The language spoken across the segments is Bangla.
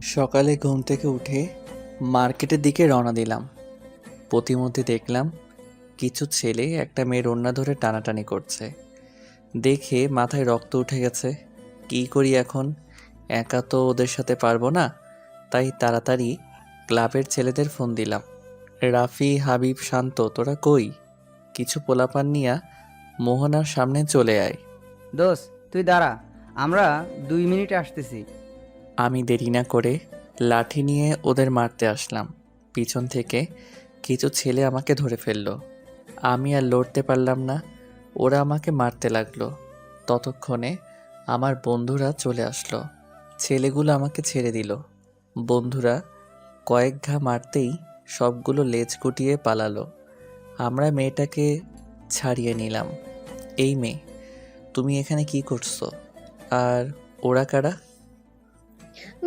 সকালে ঘুম থেকে উঠে মার্কেটের দিকে রওনা দিলাম। পথিমধ্যে দেখলাম কিছু ছেলে একটা মেয়ের ওড়না ধরে টানাটানি করছে। দেখে মাথায় রক্ত উঠে গেছে। কী করি এখন? একা তো ওদের সাথে পারবো না। তাই তাড়াতাড়ি ক্লাবের ছেলেদের ফোন দিলাম। রাফি, হাবিব, শান্ত, তোরা কই? কিছু পোলাপান নিয়া মোহনার সামনে চলে আয়। দোস্ত তুই দাঁড়া, আমরা 2 মিনিটে আসতেছি। আমি দেরি না করে লাঠি নিয়ে ওদের মারতে আসলাম। পিছন থেকে কিছু ছেলে আমাকে ধরে ফেললো। আমি আর লড়তে পারলাম না। ওরা আমাকে মারতে লাগলো। ততক্ষণে আমার বন্ধুরা চলে আসলো। ছেলেগুলো আমাকে ছেড়ে দিল। বন্ধুরা কয়েক ঘা মারতেই সবগুলো লেজ গুটিয়ে পালালো। আমরা মেয়েটাকে ছাড়িয়ে নিলাম। এই মেয়ে, তুমি এখানে কি করছো? আর ওরা কারা?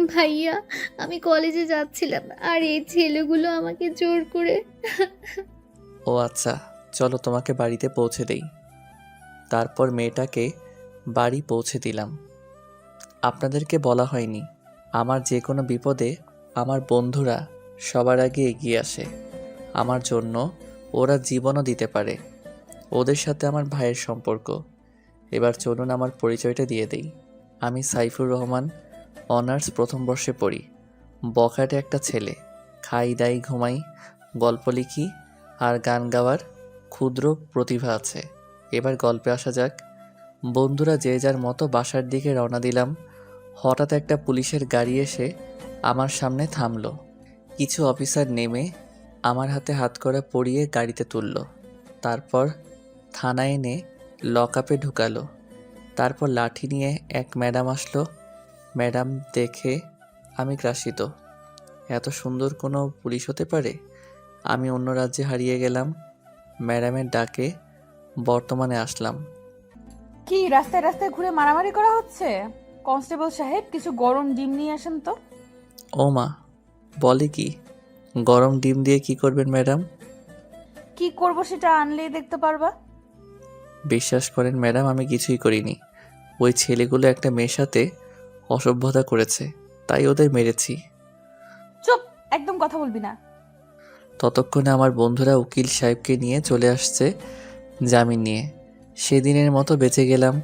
ভাইয়া, আমি কলেজে যাচ্ছিলাম আর এই ছেলেগুলো আমাকে জোর করে। ও আচ্ছা, চলো তোমাকে বাড়িতে পৌঁছে দেই। তারপর মেয়েটাকে বাড়ি পৌঁছে দিলাম। আপনাদেরকে বলা হয়নি, আমার যে কোনো বিপদে আমার বন্ধুরা সবার আগে এগিয়ে আসে। আমার জন্য ওরা জীবনও দিতে পারে। ওদের সাথে আমার ভাইয়ের সম্পর্ক। এবার চলুন আমার পরিচয়টা দিয়ে দেই। আমি সাইফুর রহমান, অনার্স প্রথম বর্ষে পড়ি। বখাটে একটা ছেলে। খাই দাই ঘুমাই, গল্প লিখি আর গান গাওয়ার ক্ষুদ্র প্রতিভা আছে। এবার গল্পে আসা যাক। বন্ধুরা যে যার মতো বাসার দিকে রওনা দিলাম। হঠাৎ একটা পুলিশের গাড়ি এসে আমার সামনে থামলো। কিছু অফিসার নেমে আমার হাতে হাতকড়া পরিয়ে গাড়িতে তুলল। তারপর থানায় এনে লকআপে ঢুকালো। তারপর লাঠি নিয়ে এক ম্যাডাম আসলো। ম্যাডাম দেখে আমি গ্রাসিত। এত সুন্দর কোনো পুলিশ হতে পারে? আমি অন্য রাজ্যে হারিয়ে গেলাম। ম্যাডামের ডাকে বর্তমানে আসলাম। কি রাস্তায় রাস্তায় ঘুরে মারামারি করা হচ্ছে? কনস্টেবল সাহেব, কিছু গরম ডিম নিয়ে আসেন তো। ও মা, বলে কি? গরম ডিম দিয়ে কি করবেন ম্যাডাম? কি করব সেটা আনলেই দেখতে পারবা। বিশ্বাস করেন ম্যাডাম, আমি কিছুই করিনি। ওই ছেলেগুলো একটা মেয়ের সাথে অসভ্যতা করেছে, তাই ওদের মেরেছি। চুপ, একদম কথা বলবি না। ততক্ষণে আমার বন্ধুরা উকিল সাহেবকে নিয়ে চলে আসছে জামিন নিয়ে। সেদিনের মতো বেঁচে গেলাম।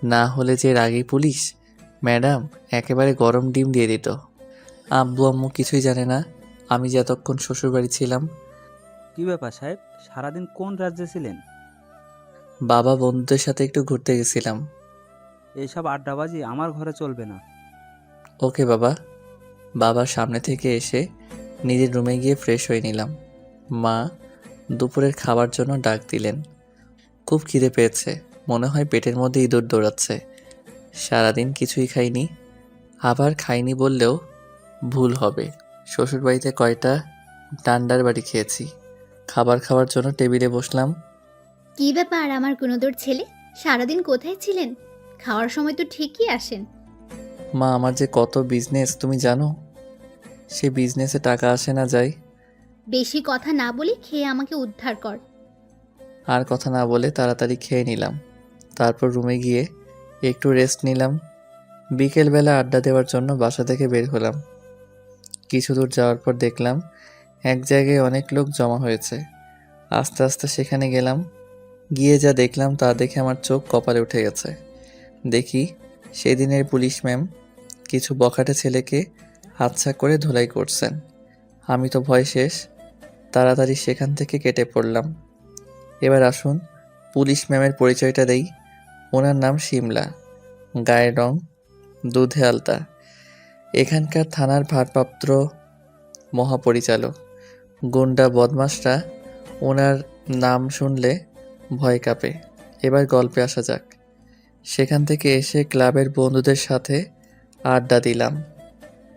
না হলে যে রাগী পুলিশ ম্যাডাম একেবারে গরম ডিম দিয়ে দিত। আব্বু আম্মু কিছুই জানে না আমি যে এতক্ষণ শ্বশুরবাড়ি ছিলাম। কি ব্যাপার সাহেব, সারাদিন কোন রাজ্যে ছিলেন? বাবা, বন্ধুদের সাথে একটু ঘুরতে গেছিলাম। এইসব আড্ডাবাজি আমার ঘরে চলবে না। ওকে বাবা। বাবা সামনে থেকে এসে নিজের রুমে গিয়ে ফ্রেশ হয়ে নিলাম। মা দুপুরের খাবার জন্য ডাক দিলেন। খুব খিদে পেয়েছে, মনে হয় পেটের মধ্যে ইঁদুর দৌড়াচ্ছে। সারাদিন কিছুই খাইনি। আবার খাইনি বললেও ভুল হবে। শ্বশুরবাড়িতে কয়টা ডান্ডার বাড়ি খেয়েছি। খাবার খাওয়ার জন্য টেবিলে বসলাম। কি ব্যাপার আমার গুণদর ছেলে, সারাদিন কোথায় ছিলেন? খাওয়ার সময় তো ঠিকই আসেন। মা, আমার যে কত বিজনেস তুমি জানো? সে বিজনেসে টাকা আসে না যায়। বেশি কথা না বলে খেয়ে আমাকে উদ্ধার কর। আর কথা না বলে তাড়াতাড়ি খেয়ে নিলাম। তারপর রুমে গিয়ে একটু রেস্ট নিলাম। বিকেলবেলা আড্ডা দেওয়ার জন্য বাসা থেকে বের হলাম। কিছু দূর যাওয়ার পর দেখলাম এক জায়গায় অনেক লোক জমা হয়েছে। আস্তে আস্তে সেখানে গেলাম। গিয়ে যা দেখলাম তা দেখে আমার চোখ কপালে উঠে গেছে। দেখি সেদিনের পুলিশ ম্যাম কিছু বখাটে ছেলেকে হাতছা করে ধুলাই করছেন। আমি তো ভয় শেষ, তাড়াতাড়ি সেখান থেকে কেটে পড়লাম। এবার আসুন পুলিশ ম্যামের পরিচয়টা দেই। ওনার নাম শিমলা, গায়ের রং দুধে আলতা, এখানকার থানার ভারপ্রাপ্ত মহাপরিচালক। গুন্ডা বদমাশরা ওনার নাম শুনলে ভয় কাঁপে। এবার গল্পে আসা যাক। সেখান থেকে এসে ক্লাবের বন্ধুদের সাথে আড্ডা দিলাম।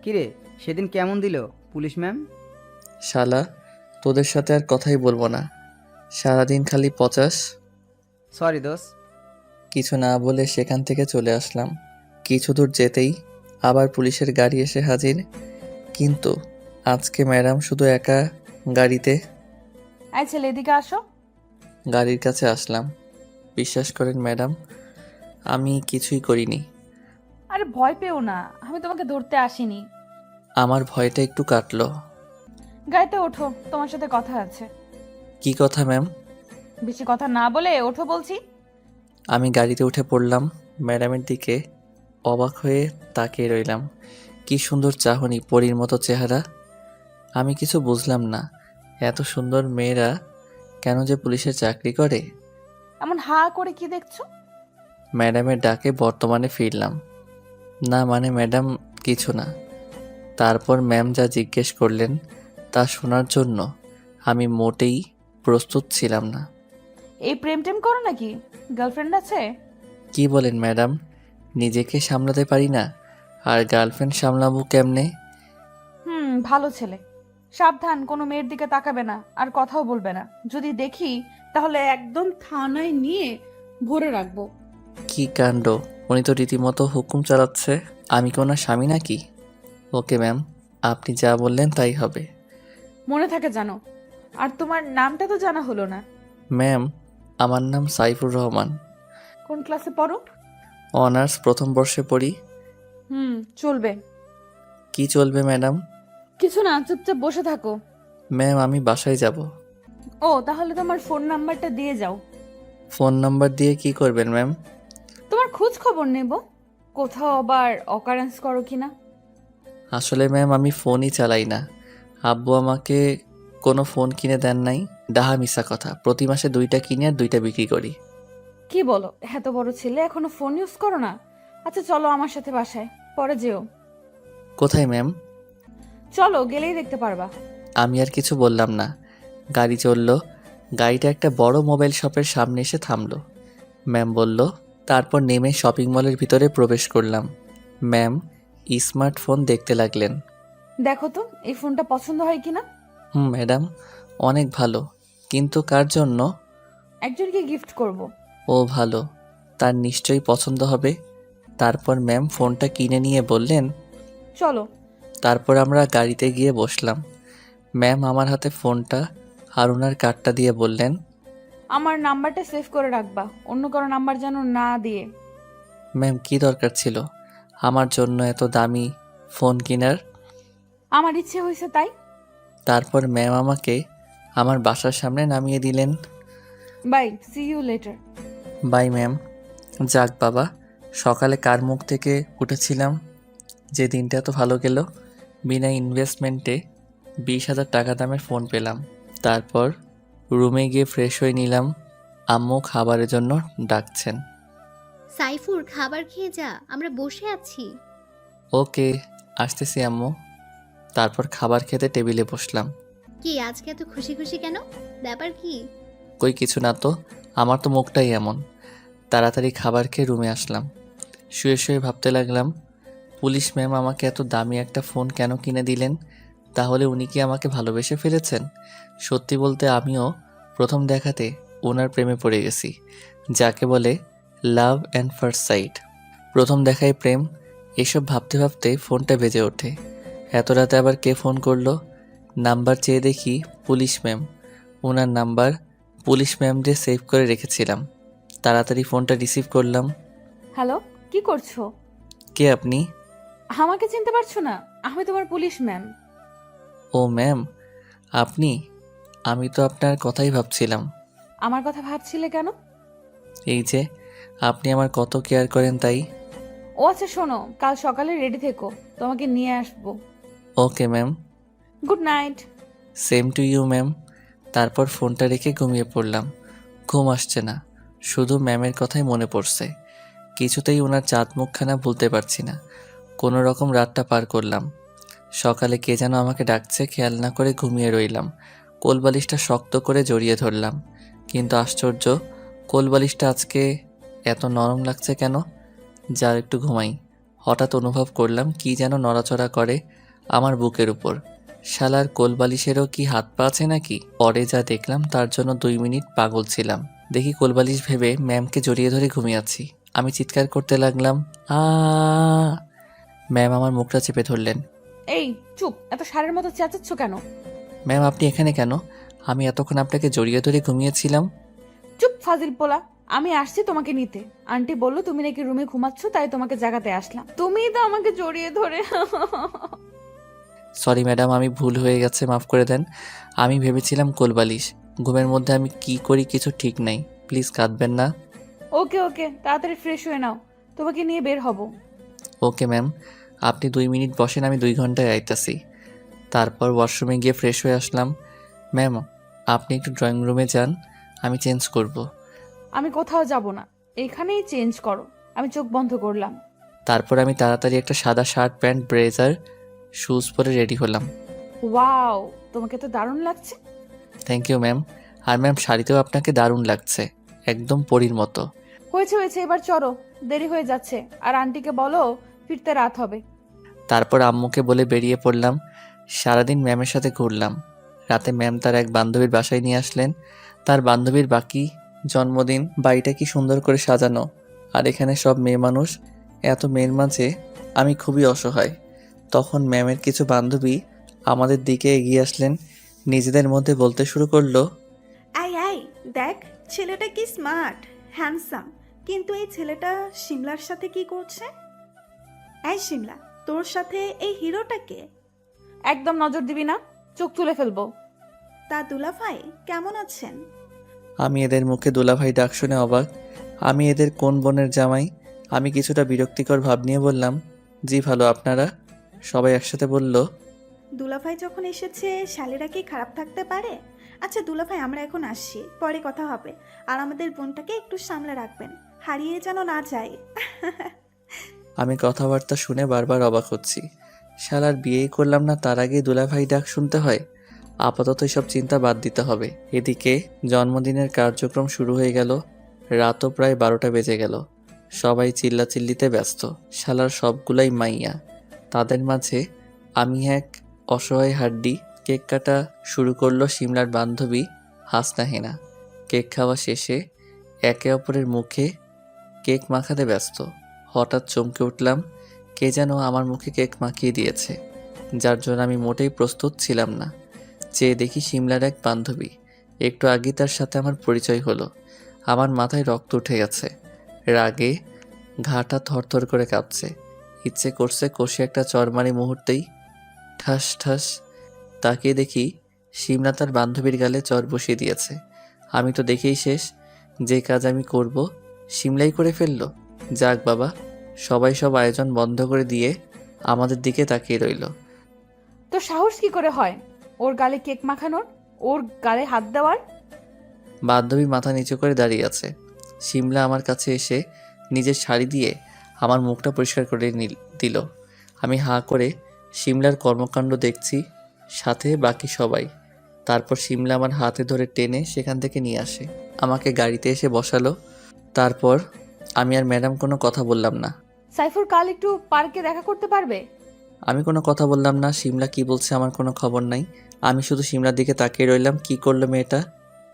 কিরে, সেদিন কেমন দিল পুলিশ ম্যাম? শালা, তোদের সাথে আর কথাই বলবো না। সারাদিন খালি পচাস। সরি দোস্ত। কিছু না বলে সেখান থেকে চলে আসলাম। কিছু দূর যেতেই আবার পুলিশের গাড়ি এসে হাজির। কিন্তু আজকে ম্যাডাম শুধু একা গাড়িতে। এই ছেলে, এদিকে আসো। গাড়ির কাছে আসলাম। বিশ্বাস করেন ম্যাডাম, আমি কিছুই করিনি। আরে ভয় পেও না, আমি তোমাকে ধরতে আসিনি। আমার ভয়টা একটু কাটলো। গাড়িতে ওঠো, তোমার সাথে কথা আছে। কি কথা ম্যাম? বেশি কথা না বলে ওঠো বলছি। আমি গাড়িতে উঠে পড়লাম। ম্যাডামের দিকে অবাক হয়ে তাকিয়ে রইলাম। কি সুন্দর চাহনি, পরীর মতো চেহারা। আমি কিছু বুঝলাম না, এত সুন্দর মেয়েরা কেন যে পুলিশের চাকরি করে। এমন হা করে কি দেখছো? ম্যাডামের ডাকে বর্তমানে ফিরলাম। না মানে ম্যাডাম, কিছু না। তারপর ম্যাম যা জিজ্ঞেস করলেন তা শোনার জন্য আমি মোটেই প্রস্তুত ছিলাম না। এই প্রেম টেম করো নাকি? গার্লফ্রেন্ড আছে? কি বলেন ম্যাডাম, নিজেকে সামলাতে পারি না, আর গার্লফ্রেন্ড সামলাবো কেমনে? ভালো ছেলে। সাবধান, কোনো মেয়ের দিকে তাকাবে না আর কথাও বলবে না। যদি দেখি তাহলে একদম থানায় নিয়ে ভরে রাখবো। কি কাণ্ড, উনি তো রীতিমতো হুকুম চালাচ্ছে। আমি কি ওনার স্বামী নাকি? ওকে ম্যাম, আপনি যা বললেন তাই হবে। মনে থাকে জানো। আর তোমার নামটা তো জানা হলো না। ম্যাম, আমার নাম সাইফুর রহমান। কোন ক্লাসে পড়ো? অনার্স প্রথম বর্ষে পড়ি। চলবে। কি চলবে ম্যাডাম? কিছু না, চুপচাপ বসে থাকো। ম্যাম, আমি বাসায় যাব। ও, তাহলে তোমার ফোন নাম্বারটা দিয়ে যাও। ফোন নাম্বার দিয়ে কি করবেন ম্যাম? তোমার খোঁজ খবর নেব, কোথাও আবার অকারেন্স করো কিনা। আসলে ম্যাম আমি ফোনই চালাই না। আব্বু আমাকে কোনো ফোন কিনে দেন নাই। ডাহা মিশা কথা, প্রতি মাসে 2টা কিনে আর 2টা বিক্রি করি। কি বলো, এত বড় ছেলে এখনো ফোন ইউজ করো না? আচ্ছা চলো আমার সাথে বাসায়, পরে যেও। কোথায় ম্যাম? চলো, গেলেই দেখতে পারবা। আমি আর কিছু বললাম না। গাড়ি চললো। গাড়িটা একটা বড় মোবাইল শপের সামনে এসে থামলো। ম্যাম বলল, তারপর নেমে শপিং মলের ভিতরে প্রবেশ করলাম। ম্যাম স্মার্টফোন দেখতে লাগলেন। দেখো তো এই ফোনটা পছন্দ হয় কিনা। ম্যাডাম, অনেক ভালো, কিন্তু কার জন্য? একজনকে গিফট করব। ও ভালো, তার নিশ্চয়ই পছন্দ হবে। তারপর ম্যাম ফোনটা কিনে নিয়ে বললেন। চলো। তারপর আমরা গাড়িতে গিয়ে বসলাম। ম্যাম আমার হাতে ফোনটা আর ওনার কার্ডটা দিয়ে বললেন, আমার নাম্বারটা সেভ করে রাখবা, অন্য কারো নাম্বার যেন না দিয়ে। ম্যাম কি দরকার ছিল আমার জন্য এত দামি ফোন কেনার? আমার ইচ্ছে হয়েছে তাই। তারপর ম্যাম আমাকে আমার বাসার সামনে নামিয়ে দিলেন। Bye, see you later. Bye ma'am. যাক বাবা, সকালে কার মুখ থেকে উঠেছিলাম যে দিনটা এত ভালো গেল। বিনা ইনভেস্টমেন্টে 20,000 টাকা দামের ফোন পেলাম। তারপর রুমে গিয়ে ফ্রেশ হয়ে নিলাম। আম্মু খাবারের জন্য ডাকছেন। সাইফুর, খাবার খেয়ে যা, আমরা বসে আছি। ওকে, আসতেছি আম্মু। তারপর খাবার খেতে টেবিলে বসলাম। কি আজকে এত খুশি খুশি কেন? ব্যাপার কি? কই কিছু না তো, আমার তো মুখটাই এমন। তাড়াতাড়ি খাবার খেয়ে রুমে আসলাম। শুয়ে শুয়ে ভাবতে লাগলাম, পুলিশ ম্যাম আমাকে এত দামি একটা ফোন কেন কিনে দিলেন? তাহলে উনি কি আমাকে ভালোবেসে ফেলেছেন? সত্যি বলতে আমিও প্রথম দেখাতে ওনার প্রেমে পড়ে গেছি, যাকে বলে লাভ অ্যান্ড ফার্স্ট সাইট। প্রথম দেখায় প্রেম, এসব ভাবতে ভাবতে ফোনটা বেজে ওঠে। এত রাতে আবার কে ফোন করলো? নাম্বার চেয়ে দেখি পুলিশ ম্যাম। ওনার নাম্বার পুলিশ ম্যাম দিয়ে সেভ করে রেখেছিলাম। তাড়াতাড়ি ফোনটা রিসিভ করলাম। হ্যালো, কি করছো? কে আপনি? আমাকে চিনতে পারছো না? আমি তোমার পুলিশ ম্যাম। ও ম্যাম, আপনি? আমি তো আপনার কথাই ভাবছিলাম। আমার কথা ভাবছিলে কেন? এই যে আপনি আমার কত কেয়ার করেন তাই। ও আচ্ছা, শোনো, কাল সকালে রেডি থেকো, তোমাকে নিয়ে আসবো। Okay ma'am. Good night. Same to you ma'am. তারপর ফোনটা রেখে ঘুমিয়ে পড়লাম। ঘুম আসছে না, শুধু ম্যামের কথাই মনে পড়ছে। কিছুতেই ওনার চাঁদ মুখখানা ভুলতে পারছি না। কোনো রকম রাতটা পার করলাম। সকালে কে যেন আমাকে ডাকছে, খেয়াল না করে ঘুমিয়ে রইলাম। কোলবালিশটা শক্ত করে জড়িয়ে ধরলাম, কিন্তু আশ্চর্য, কোলবালিশটা আজকে এত নরম লাগছে কেন? যার একটু ঘুমাই। হঠাৎ অনুভব করলাম কি যেন নড়াচড়া করে আমার বুকের উপর। শালার কোলবালিশেরও কি হাত পা আছে নাকি? পরে যা দেখলাম তার জন্য 2 মিনিট পাগল ছিলাম। দেখি কোলবালিশ ভেবে ম্যামকে জড়িয়ে ধরে ঘুমিয়ে আছি। আমি চিৎকার করতে লাগলাম, আ। ম্যাম আমার মুখটা চেপে ধরলেন। এই চুপ, এত সারের মতো চেঁচাচ্ছ কেন? ম্যাম আপনি এখানে কেন? আমি এতক্ষণ আপনাকে জড়িয়ে ধরে ঘুমিয়েছিলাম। চুপ ফাজিল পোলা, আমি আসছি তোমাকে নিতে। আন্টি বললো তুমি নাকি রুমে ঘুমাচ্ছ, তাই তোমাকে জাগাতে আসলাম। তুমিই তো আমাকে জড়িয়ে ধরে সরি ম্যাডাম, আমি ভুল হয়ে গেছে, মাফ করে দেন। আমি ভেবেছিলাম কোলবালিশ। ঘুমের মধ্যে আমি কি করি কিছু ঠিক নাই, প্লিজ কাঁদবেন না। ওকে ওকে, তাড়াতাড়ি ফ্রেশ হয়ে নাও, তোমাকে নিয়ে বের হব। ওকে ম্যাম, আপনি 2 মিনিট বসেন, আমি 2 ঘন্টায় আইতাছি। তারপর ওয়াশরুমে গিয়ে ফ্রেশ হয়ে আসলাম। ম্যাম, আপনি একটু ড্রয়িং রুমে যান, আমি চেঞ্জ করব। আমি কোথাও যাব না, এখানেই চেঞ্জ করো। আমি চোখ বন্ধ করলাম। তারপর আমি তাড়াতাড়ি একটা সাদা শার্ট, প্যান্ট, ব্লেজার, শুজ পরে রেডি হলাম। ওয়াও, তোমাকে তো দারুণ লাগছে। Thank you ma'am. আর ম্যাম, শাড়িতেও আপনাকে দারুণ লাগছে, একদম পরীর মতো। হয়েছে হয়েছে, এবার চলো, দেরি হয়ে যাচ্ছে। আর আন্টিকে বলো ফিরতে রাত হবে। তারপর আম্মুকে বলে বেরিয়ে পড়লাম। সারাদিন ম্যামের সাথে ঘুরলাম। রাতে ম্যাম তার এক বান্ধবীর বাসায় নিয়ে আসলেন। তার বান্ধবীর বাকি জন্মদিন। বাড়িটা কি সুন্দর করে সাজানো, আর এখানে সব মেয়ে মানুষ। এত মেয়ের মাঝে আমি খুবই অসহায়। তখন ম্যামের কিছু বান্ধবী আমাদের দিকে এগিয়ে আসলেন, নিজেদের মধ্যে বলতে শুরু করলো, আই আই দেখ, ছেলেটা কি স্মার্ট, হ্যান্ডসাম, কিন্তু এই ছেলেটা শিমলার সাথে কি করছে? এই শিমলা, তোর সাথে এই হিরোটা কে? একদম নজর দিবি না, চোখ তুলে ফেলবো। তা দুলাভাই কেমন আছেন? আমি এদের মুখে দুলাভাই ডাক শুনে অবাক। আমি এদের কোন বোনের জামাই? আমি কিছুটা বিরক্তিকর ভাব নিয়ে বললাম, জি ভালো, আপনারা? সবাই একসাথে বলল, দুলাভাই যখন এসেছে শালেরা কি খারাপ থাকতে পারে? আচ্ছা দুলাভাই, আমরা এখন আসছি, পরে কথা হবে। আর আমাদের বোনটাকে একটু সামলে রাখবেন, হারিয়ে যেন না যায়। আমি কথাবার্তা শুনে বারবার অবাক হচ্ছি। শালার বিয়েই করলাম না, তার আগে দুলাভাই ডাক শুনতে হয়। আপাতত এসব চিন্তা বাদ দিতে হবে। এদিকে জন্মদিনের কার্যক্রম শুরু হয়ে গেল। রাতও প্রায় 12টা বেজে গেল। সবাই চিল্লাচিল্লিতে ব্যস্ত। শালার সবগুলাই মাইয়া। তাদের মাঝে আমি এক অসহায় হাড্ডি। কেক কাটা শুরু করলো শিমলার বান্ধবী হাসনা হেনা। কেক খাওয়া শেষে একে অপরের মুখে কেক মাখাতে ব্যস্ত। হঠাৎ চমকে উঠলাম, কে যেন আমার মুখে কেক মাখিয়ে দিয়েছে, যার জন্য আমি মোটেই প্রস্তুত ছিলাম না। চেয়ে দেখি শিমলার এক বান্ধবী। একটু আগে তার সাথে আমার পরিচয় হলো। আমার মাথায় রক্ত উঠে গেছে। রাগে ঘাটা থরথর করে কাঁপছে। ইচ্ছে করছে কষে একটা চড়মারি মুহূর্তেই। ঠাস ঠাস তাকিয়ে দেখি শিমলা তার বান্ধবীর গালে চর বসিয়ে দিয়েছে। আমি তো দেখেই শেষ। যে কাজ আমি করব শিমলাই করে ফেললো। যাক বাবা, সবাই সব আয়োজন বন্ধ করে দিয়ে আমাদের দিকে তাকিয়ে রইল। তো সাহস কি করে হয় ওর গালে কেক মাখানোর, ওর গালে হাত দেওয়ার? বান্ধবী মাথা নিচু করে দাঁড়িয়ে আছে। শিমলা আমার কাছে এসে নিজের শাড়ি দিয়ে আমার মুখটা পরিষ্কার করে দিল। আমি হাঁ করে শিমলার কর্মকাণ্ড দেখছি, সাথে বাকি সবাই। তারপর শিমলা আমার হাতে ধরে টেনে সেখান থেকে নিয়ে আসে, আমাকে গাড়িতে এসে বসালো। তারপর আমি আর ম্যাডাম কোনো কথা বললাম না। সাইফুর কাল একটু পার্কে দেখা করতে পারবে? আমি কোনো কথা বললাম না। শিমলা কি বলছে আমার কোনো খবর নাই। আমি শুধু শিমলার দিকে তাকিয়ে রইলাম। কি করলো মেয়েটা?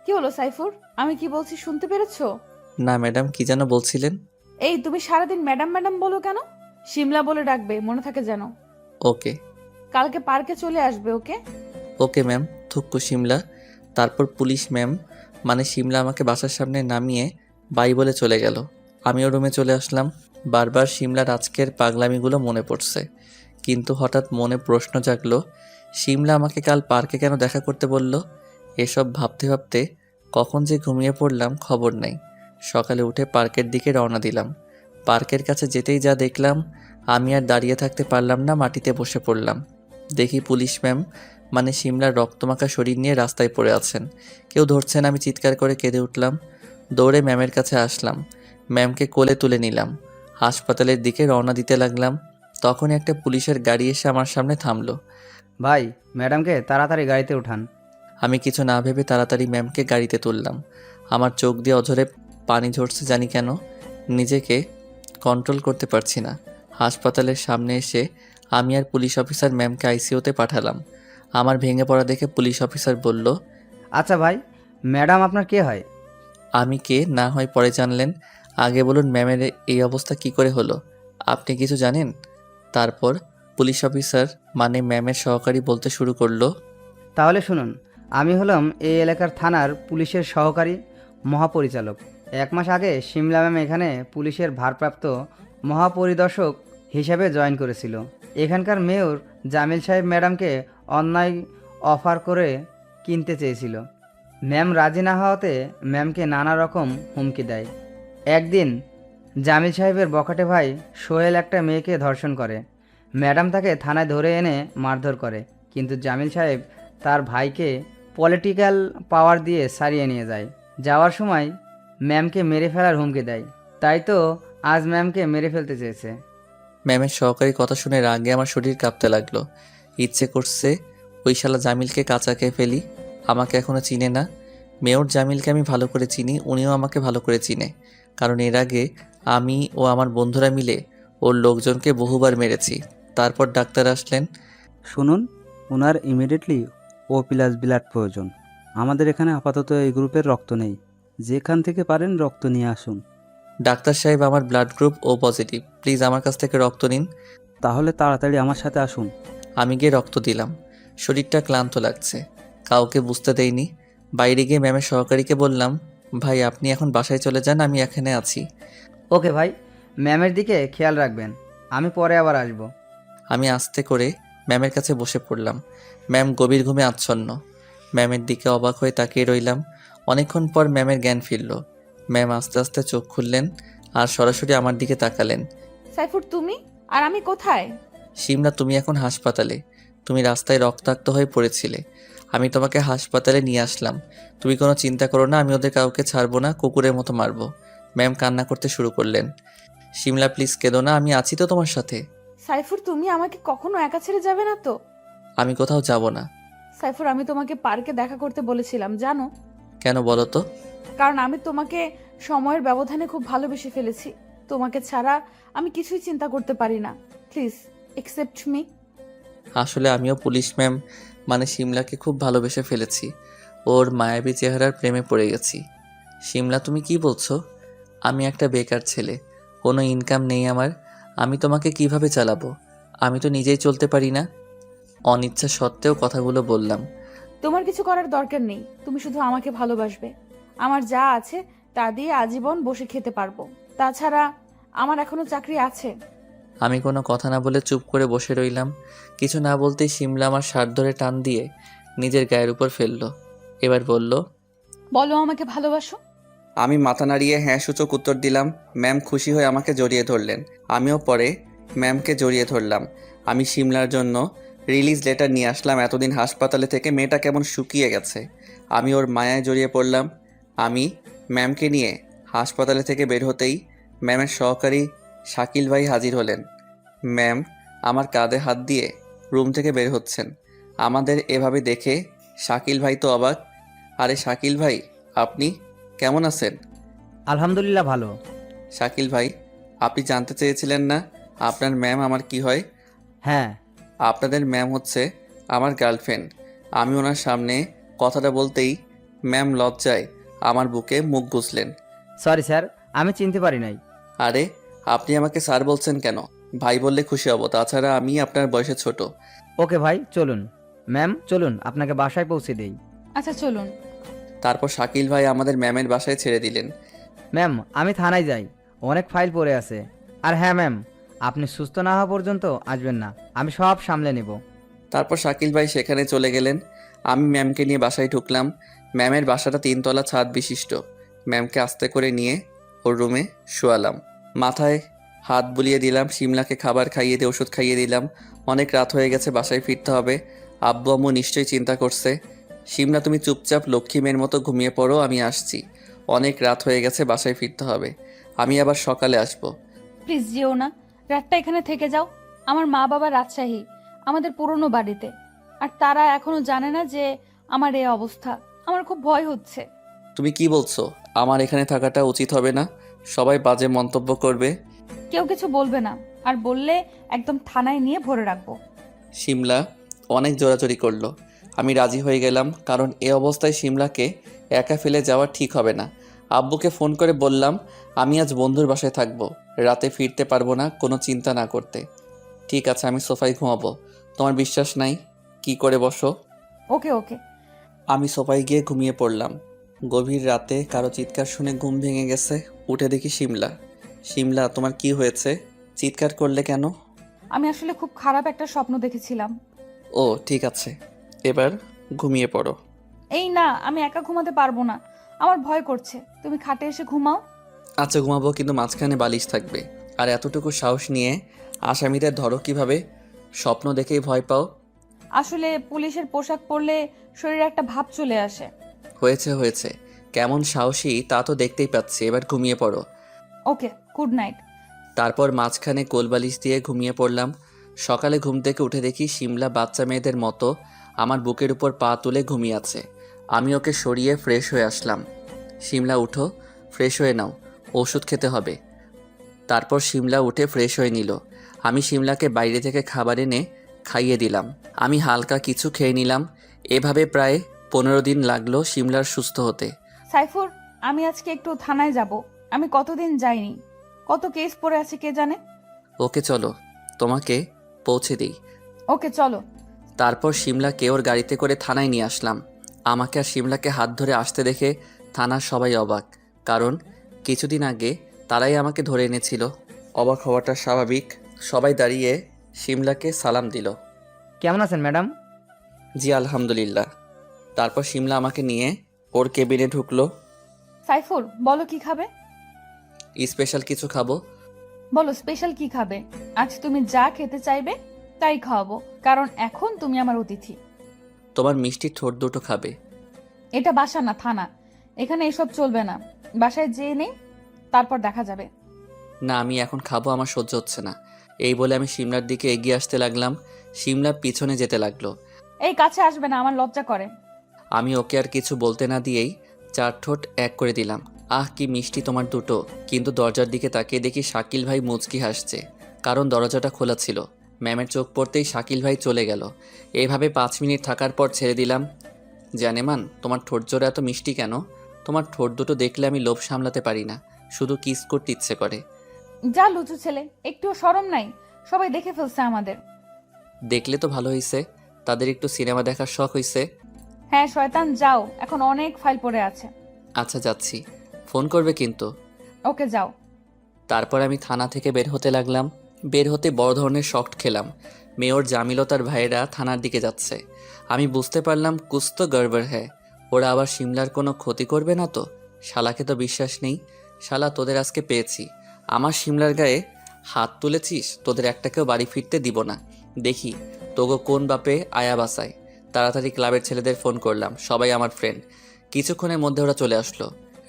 কি হলো সাইফুর, আমি কি বলছি শুনতে পেরেছো? না ম্যাডাম, কি যেন বলছিলেন? এই তুমি সারাদিন ম্যাডাম ম্যাডাম বলো কেন? শিমলা বলে ডাকবে, মনে থাকে যেন। ওকে। কালকে পার্কে চলে আসবে, ওকে? Okay ma'am. থুক্কু শিমলা। তারপর পুলিশ ম্যাম মানে শিমলা আমাকে বাসার সামনে নামিয়ে বাই বলে চলে গেল। আমিও রুমে চলে আসলাম। বারবার শিমলার আজকের পাগলামিগুলো মনে পড়ছে, কিন্তু হঠাৎ মনে প্রশ্ন জাগলো, শিমলা আমাকে কাল পার্কে কেন দেখা করতে বলল? এসব ভাবতে ভাবতে কখন যে ঘুমিয়ে পড়লাম খবর নেই। সকালে উঠে পার্কের দিকে রওনা দিলাম। পার্কের কাছে যেতেই যা দেখলাম, আমি আর দাঁড়িয়ে থাকতে পারলাম না, মাটিতে বসে পড়লাম। দেখি পুলিশ ম্যাম মানে শিমলার রক্তমাখা শরীর নিয়ে রাস্তায় পড়ে আছেন। কেউ ধরছেন। আমি চিৎকার করে কেঁদে উঠলাম। দৌড়ে ম্যামের কাছে আসলাম। ম্যামকে কোলে তুলে নিলাম। হাসপাতালের দিকে রওনা দিতে লাগলাম। তখনই একটা পুলিশের গাড়ি এসে আমার সামনে থামলো। ভাই, ম্যাডামকে তাড়াতাড়ি গাড়িতে উঠান। আমি কিছু না ভেবে তাড়াতাড়ি ম্যামকে গাড়িতে তুললাম। আমার চোখ দিয়ে অঝরে পানি ঝরছে, জানি কেন নিজেকে কন্ট্রোল করতে পারছি না। হাসপাতালের সামনে এসে আমি আর পুলিশ অফিসার ম্যামকে আইসিইউতে পাঠালাম। আমার ভেঙে পড়া দেখে পুলিশ অফিসার বলল, আচ্ছা ভাই, ম্যাডাম আপনার কে হয়? আমি কে না হয় পরে জানলেন, আগে বলুন ম্যামের এই অবস্থা কি করে হলো? আপনি কিছু জানেন? তারপর পুলিশ অফিসার মানে ম্যামের সহকারী বলতে শুরু করলো, তাহলে শুনুন, আমি হলাম এই এলাকার থানার পুলিশের সহকারী মহাপরিচালক। 1 মাস আগে শিমলা ম্যাম এখানে পুলিশের ভারপ্রাপ্ত মহাপরিদর্শক হিসেবে জয়েন করেছিল। এখানকার মেয়র জামিল সাহেব ম্যাডামকে অন্যায় অফার করে কিনতে চেয়েছিল। ম্যাম রাজি না হওয়াতে ম্যামকে নানা রকম হুমকি দেয়। একদিন জামিল সাহেবের বখাটে ভাই সোহেল একটা মেয়েকে ধর্ষণ করে। ম্যাডাম তাকে থানায় ধরে এনে মারধর করে, কিন্তু জামিল সাহেব তার ভাইকে পলিটিক্যাল পাওয়ার দিয়ে সারিয়ে নিয়ে যায়। যাওয়ার সময় ম্যামকে মেরে ফেলার হুমকি দেয়। তাই তো আজ ম্যামকে মেরে ফেলতে চেয়েছে। ম্যামের সহকারী কথা শুনে রাগে আমার শরীর কাঁপতে লাগলো। ইচ্ছে করছে ওই শালা জামিলকে কাঁচা খেয়ে ফেলি। আমাকে এখনও চিনে না। মেয়র জামিলকে আমি ভালো করে চিনি, উনিও আমাকে ভালো করে চিনে, কারণ এর আগে আমি ও আমার বন্ধুরা মিলে ওর লোকজনকে বহুবার মেরেছি। তারপর ডাক্তার আসলেন। শুনুন, ওনার ইমিডিয়েটলি O+ ব্লাড প্রয়োজন। আমাদের এখানে আপাতত এই গ্রুপের রক্ত নেই। যেখান থেকে পারেন রক্ত নিয়ে আসুন। ডাক্তার সাহেব, আমার blood group O positive, please আমার কাছ থেকে রক্ত নিন। তাহলে তাড়াতাড়ি আমার সাথে আসুন। আমি গিয়ে রক্ত দিলাম। শরীরটা ক্লান্ত লাগছে, কাউকে বুঝতে দেইনি। বাইরে গিয়ে ম্যামের সহকারীকে বললাম, ভাই আপনি এখন বাসায় চলে যান, আমি এখানে আছি। ওকে ভাই, ম্যামের দিকে খেয়াল রাখবেন, আমি পরে আবার আসব। আমি আস্তে করে ম্যামের কাছে বসে পড়লাম। ম্যাম গভীর ঘুমে আচ্ছন্ন। ম্যামের দিকে অবাক হয়ে তাকিয়ে রইলাম। অনেকক্ষণ পর ম্যামের জ্ঞান ফিরল। ম্যাম আস্তে আস্তে চোখ খুললেন আর সরাসরি আমার দিকে তাকালেন। সাইফুর তুমি আর আমি কোথায়? শিমলা, তুমি এখন হাসপাতালে। তুমি রাস্তায় রক্তাক্ত হয়ে পড়েছিলে, আমি তোমাকে হাসপাতালে নিয়ে আসলাম। তুমি কোনো চিন্তা করো না, আমি ওদের কাউকে ছাড়বো না, কুকুরের মতো মারবো। ম্যাম কান্না করতে শুরু করলেন। শিমলা প্লিজ কেঁদো না, আমি আছি তো তোমার সাথে। সাইফুর তুমি আমাকে কখনো একা ছেড়ে যাবে না তো? আমি কোথাও যাব না। সাইফুর আমি তোমাকে পার্কে দেখা করতে বলেছিলাম, জানো? কেন বলো তো? কারণ আমি তোমাকে সময়ের ব্যবধানে খুব ভালোবেসে ফেলেছি। তোমাকে ছাড়া আমি কিছুই চিন্তা করতে পারি না। Please accept me. আসলে আমিও পুলিশ ম্যাম মানে শিমলাকে খুব ভালোবেসে ফেলেছি। ওর মায়াবী চেহারার প্রেমে পড়ে গেছি। শিমলা, তুমি কি বলছো? আমি একটা বেকার ছেলে, কোনো ইনকাম নেই আমার। আমি তোমাকে কিভাবে চালাবো? আমি তো নিজেই চলতে পারি না। অনিচ্ছা সত্ত্বেও কথাগুলো বললাম। তোমার কিছু করার দরকার নেই, তুমি শুধু আমাকে ভালোবাসবে। আমার যা আছে তা দিয়ে আজীবন বসে খেতে পারবো। তাছাড়া আমার এখনো চাকরি আছে। আমি কোনো কথা না বলে চুপ করে বসে রইলাম। কিছু না বলতেই শিমলা আমার শার্ট ধরে টান দিয়ে নিজের গায়ের উপর ফেললো। এবার বলল, বলো আমাকে ভালোবাসো। আমি মাথা নাড়িয়ে হ্যাঁ সূচক উত্তর দিলাম। ম্যাম খুশি হয়ে আমাকে জড়িয়ে ধরলেন। আমিও পরে ম্যামকে জড়িয়ে ধরলাম। আমি শিমলার জন্য রিলিজ লেটার নিয়ে আসলাম। এতদিন হাসপাতালে থেকে মেয়েটা কেমন শুকিয়ে গেছে। আমি ওর মায়ায় জড়িয়ে পড়লাম। আমি ম্যামকে নিয়ে হাসপাতালে থেকে বের হতেই ম্যামের সহকারী শাকিল ভাই হাজির হলেন। ম্যাম আমার কাঁধে হাত দিয়ে রুম থেকে বের হচ্ছেন। আমাদের এভাবে দেখে শাকিল ভাই তো অবাক। আরে শাকিল ভাই, আপনি কেমন আছেন? আলহামদুলিল্লাহ ভালো। শাকিল ভাই, আপনি জানতে চেয়েছিলেন না আপনার ম্যাম আমার কি হয়? হ্যাঁ। আপনাদের ম্যাম হচ্ছে আমার গার্লফ্রেন্ড। আমি ওনার সামনে কথাটা বলতেই ম্যাম লজ্জায় আমার বুকে মুখ গুজলেন। সরি স্যার, আমি চিনতে পারি নাই। আরে আপনি আমাকে স্যার বলছেন কেন? ভাই বললে খুশি হব, তাছাড়া আমি আপনার বয়সে ছোট। ওকে ভাই, চলুন। ম্যাম চলুন, আপনাকে বাসায় পৌঁছে দেই। আচ্ছা চলুন। তারপর শাকিল ভাই আমাদের ম্যামের বাসায় ছেড়ে দিলেন। ম্যাম আমি থানায় যাই, অনেক ফাইল পড়ে আছে। আর হ্যাঁ ম্যাম, আপনি সুস্থ না হওয়া পর্যন্ত আসবেন না, আমি সব সামলে নেব। তারপর শাকিল ভাই সেখানে চলে গেলেন। আমি ম্যামকে নিয়ে বাসায় ঢুকলাম। ম্যামের বাসাটা 3 তলা ছাদ বিশিষ্ট। ম্যামকে আস্তে করে নিয়ে ওর রুমে শোয়ালাম। মাথায় হাত বুলিয়ে দিলাম। শিমলাকে খাবার খাইয়ে দিয়ে ওষুধ খাইয়ে দিলাম। অনেক রাত হয়ে গেছে, বাসায় ফিরতে হবে। আব্বু আম্মু নিশ্চয়ই চিন্তা করছে। শিমলা, তুমি চুপচাপ লক্ষ্মী মেয়ের মতো ঘুমিয়ে পড়ো, আমি আসছি। অনেক রাত হয়ে গেছে, বাসায় ফিরতে হবে। আমি আবার সকালে আসবো। প্লিজ যেও না, রাতটা এখানে থেকে যাও। আমার মা বাবা রাজশাহী, আমাদের পুরনো বাড়িতে। আর তারা এখনো জানে না যে আমার এই অবস্থা। আমার খুব ভয় হচ্ছে। তুমি কি বলছো? আমার এখানে থাকাটা উচিত হবে না? সবাই বাজে মন্তব্য করবে। কেউ কিছু বলবে না, আর বললে একদম থানায় নিয়ে ভরে রাখবো। শিমলা অনেক জোরাজোরি করলো। আমি রাজি হয়ে গেলাম, কারণ এ অবস্থায় শিমলাকে একা ফেলে যাওয়া ঠিক হবে না। আব্বুকে ফোন করে বললাম আমি আজ বন্ধুর বাসায় থাকবো, রাতে ফিরতে পারবো না, কোনো চিন্তা না করতে। ঠিক আছে, আমি সোফায় ঘুমাবো। তোমার বিশ্বাস নাই? কি করে বসো। ওকে ওকে। আমি সোফায় গিয়ে ঘুমিয়ে পড়লাম। গভীর রাতে কারো চিৎকার শুনে ঘুম ভেঙে গেছে। উঠে দেখি শিমলা। শিমলা, তোমার কি হয়েছে? চিৎকার করলে কেন? আমি আসলে খুব খারাপ একটা স্বপ্ন দেখেছিলাম। ও ঠিক আছে, এবার ঘুমিয়ে পড়ো। এই না, আমি একা ঘুমাতে পারবো না, আমার ভয় করছে। তুমি খাটে এসে ঘুমাও। আচ্ছা ঘুমাবো, কিন্তু মাঝখানে বালিশ থাকবে। আর এতটুকু সাহস নিয়ে আসামিদের ধরো কিভাবে? স্বপ্ন দেখেই ভয় পাও? আসলে পুলিশের পোশাক পরলে শরীরে একটা ভাব চলে আসে। হয়েছে হয়েছে, কেমন সাহসী তা তো দেখতেই পাচ্ছি। এবার ঘুমিয়ে পড়ো। ওকে, গুড নাইট। তারপর মাঝখানে কোলবালিশ দিয়ে ঘুমিয়ে পড়লাম। সকালে ঘুম থেকে উঠে দেখি শিমলা বাচ্চা মেয়েদের মতো আমার বুকের উপর পা তুলে ঘুমিয়ে আছে। আমি ওকে সরিয়ে ফ্রেশ হয়ে আসলাম। শিমলা উঠো, ফ্রেশ হয়ে নাও, ওষুধ খেতে হবে। তারপর শিমলা উঠে ফ্রেশ হয়ে নিল। আমি শিমলাকে বাইরে থেকে খাবার এনে খাইয়ে দিলাম। আমি হালকা কিছু খেয়ে নিলাম। এভাবে প্রায় 15 দিন লাগলো শিমলার সুস্থ হতে। সাইফুর, আমি আজকে একটু থানায় যাব। আমি কতদিন যাইনি, কত কেস পড়ে আছে কে জানে। ওকে চলো, তোমাকে পৌঁছে দিই। ওকে চলো। তারপর শিমলাকে ওর গাড়িতে করে থানায় নিয়ে আসলাম। আমাকে আর শিমলাকে হাত ধরে আসতে দেখে থানার সবাই অবাক, কারণ কিছুদিন আগে তারাই আমাকে ধরে এনেছিল। অবাক হওয়াটা স্বাভাবিক। সবাই দাঁড়িয়ে শিমলাকে সালাম দিল। কেমন আছেন ম্যাডাম? জি আলহামদুলিল্লাহ। তারপর শিমলা আমাকে নিয়ে ওর কেবিনে ঢুকলো। সাইফুর, বলো কি খাবে? স্পেশাল কিছু খাবো। বলো স্পেশাল কি খাবে। আজ তুমি যা খেতে চাইবে তাই খাওয়াবো, কারণ এখন তুমি আমার অতিথি। তোমার মিষ্টি ঠোঁট দুটো খাবে। এটা বাসা না, থানা। এখানে এসব চলবে না। বাসায় যেয়ে নেই, তারপর দেখা যাবে। না আমি এখন খাবো, আমার সহ্য হচ্ছে না। এই বলে আমি শিমলার দিকে এগিয়ে আসতে লাগলাম। শিমলা পিছনে যেতে লাগলো। এই কাছে আসবে না, আমার লজ্জা করে। আমি ওকে আর কিছু বলতে না দিয়েই 4 ঠোঁট এক করে দিলাম। আহ কি মিষ্টি তোমার দুটো। কিন্তু দরজার দিকে তাকিয়ে দেখি শাকিল ভাই মুচকি হাসছে, কারণ দরজাটা খোলা ছিল। ম্যামের চোখ পড়তেই শাকিল ভাই চলে গেল। এইভাবে 5 মিনিট থাকার পর ছেড়ে দিলাম। জানেমান, তোমার ঠোঁট জোড়া এত মিষ্টি কেন? তোমার ঠোঁট দুটো দেখলে আমি লোভ সামলাতে পারি না, শুধু কিস করতে ইচ্ছে করে। যা লুচু ছেলে, একটুও শরম নাই। সবাই দেখে ফেলছে আমাদের। দেখলে তো ভালো হয়েছে, তাদের একটু সিনেমা দেখার শখ হয়েছে। হ্যাঁ শয়তান, যাও, এখন অনেক ফাইল পড়ে আছে। আচ্ছা যাচ্ছি, ফোন করবে কিন্তু। ওকে যাও। তারপর আমি থানা থেকে বের হতে লাগলাম। বের হতে বড় ধরনের শক খেলাম। মেয়র জামিল ও তার ভাইয়েরা থানার দিকে যাচ্ছে। আমি বুঝতে পারলাম কুছ তো গড়বড় হ্যায়। ওরা আবার শিমলার কোনো ক্ষতি করবে না তো? শালাকে তো বিশ্বাস নেই। শালা তোদের আজকে পেয়েছি। আমার শিমলার গায়ে হাত তুলেছিস, তোদের একটাকেও বাড়ি ফিরতে দিব না। দেখি তোগো কোন বাপে আয়া বাসায়। তাড়াতাড়ি ক্লাবের ছেলেদের ফোন করলাম, সবাই আমার ফ্রেন্ড। কিছুক্ষণের মধ্যে ওরা চলে আসলো।